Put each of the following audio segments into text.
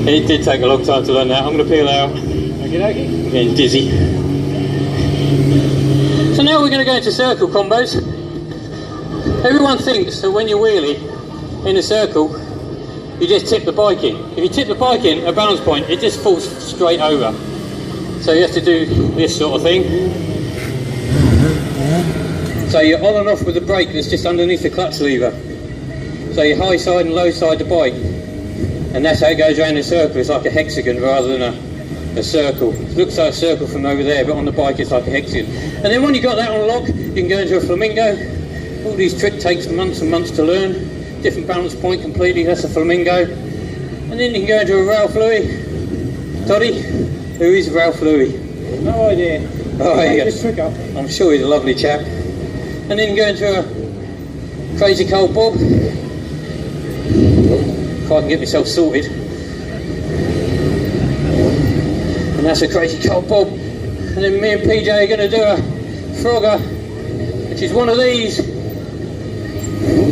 It did take a long time to learn that. I'm going to peel out. Okie dokie. I'm getting dizzy. So now we're going to go into circle combos. Everyone thinks that when you wheelie in a circle, you just tip the bike in. If you tip the bike in at balance point, it just falls straight over. So you have to do this sort of thing. So you're on and off with the brake that's just underneath the clutch lever. So you high side and low side the bike. And that's how it goes around in a circle. It's like a hexagon rather than a circle. It looks like a circle from over there, but on the bike it's like a hexagon. And then when you got that on lock, you can go into a flamingo. All these tricks takes months and months to learn. Different balance point completely, that's a flamingo. And then you can go into a Ralph Louis. Toddy, who is Ralph Louis? No idea. Oh, there you go. This trick up. I'm sure he's a lovely chap. And then go into a Crazy Cold Bob. If I can get myself sorted. And that's a Crazy Cold Bob. And then me and PJ are going to do a Frogger, which is one of these.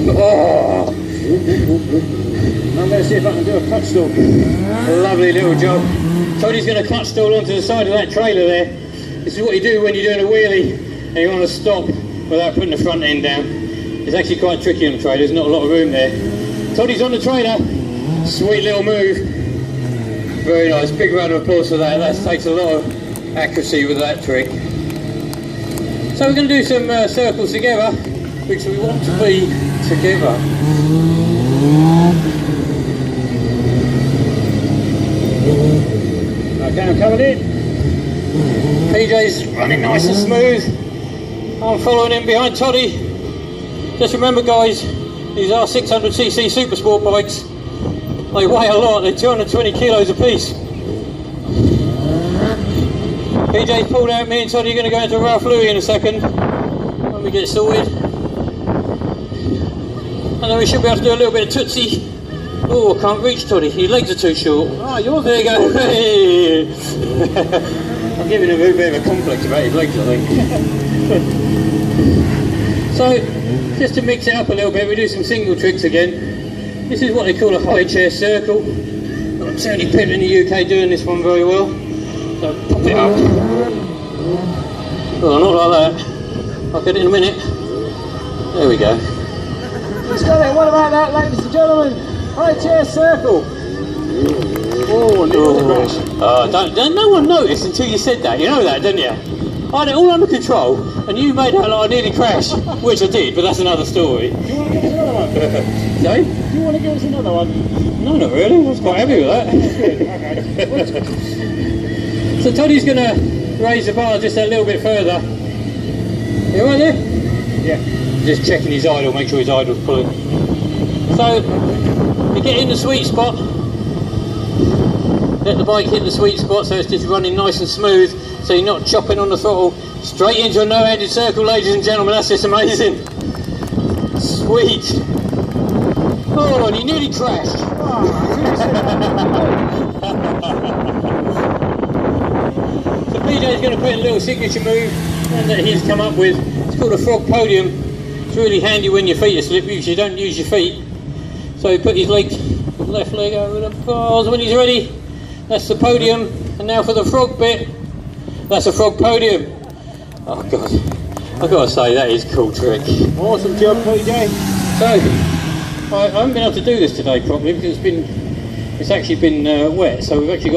Oh! I'm going to see if I can do a clutch stall. Lovely little job. Tony's going to clutch stall onto the side of that trailer there. This is what you do when you're doing a wheelie and you want to stop without putting the front end down. It's actually quite tricky on the trailer, there's not a lot of room there. Tony's on the trailer. Sweet little move. Very nice. Big round of applause for that. That takes a lot of accuracy with that trick. So we're going to do some circles together, which we want to be together. Okay, I'm coming in. PJ's running nice and smooth. I'm following him behind Toddy. Just remember guys, these are 600cc super sport bikes. They weigh a lot, they're 220 kilos a piece. PJ's pulled out, me and Toddy are going to go into Ralph Louis in a second when we get sorted. And then we should be able to do a little bit of tootsie. Oh, I can't reach Toddy, your legs are too short. Oh, yours. There you go. Hey. I'm giving him a bit of a complex about his legs, I think. So, just to mix it up a little bit, we do some single tricks again. This is what they call a high chair circle. Got certainly people in the UK doing this one very well. So pop it up. Oh, not like that. I'll get it in a minute. There we go. Let's go there. What about that, ladies and gentlemen? High chair circle. Oh, nearly crash. No one noticed until you said that. You know that, didn't you? I had it all under control, and you made out like I nearly crashed, which I did, but that's another story. Do you want to give us another one? Sorry? Do you want to give us another one? No, not really. I was quite happy with that. Okay. So Toddy's going to raise the bar just a little bit further. You all right there? Yeah. Just checking his idle, make sure his idle's pulling. So, you get in the sweet spot. Let the bike hit the sweet spot so it's just running nice and smooth, so you're not chopping on the throttle. Straight into a no-handed circle, ladies and gentlemen, that's just amazing. Sweet. Oh, and you nearly crashed. So PJ's going to put in a little signature move that he's come up with. It's called a frog podium. It's really handy when your feet are slippery because you don't use your feet. So he put his left leg over the bars when he's ready. That's the podium, and now for the frog bit. That's a frog podium. Oh god, I've got to say that is a cool trick. Awesome job, PJ. So, I haven't been able to do this today properly because it's actually been wet, so we've actually got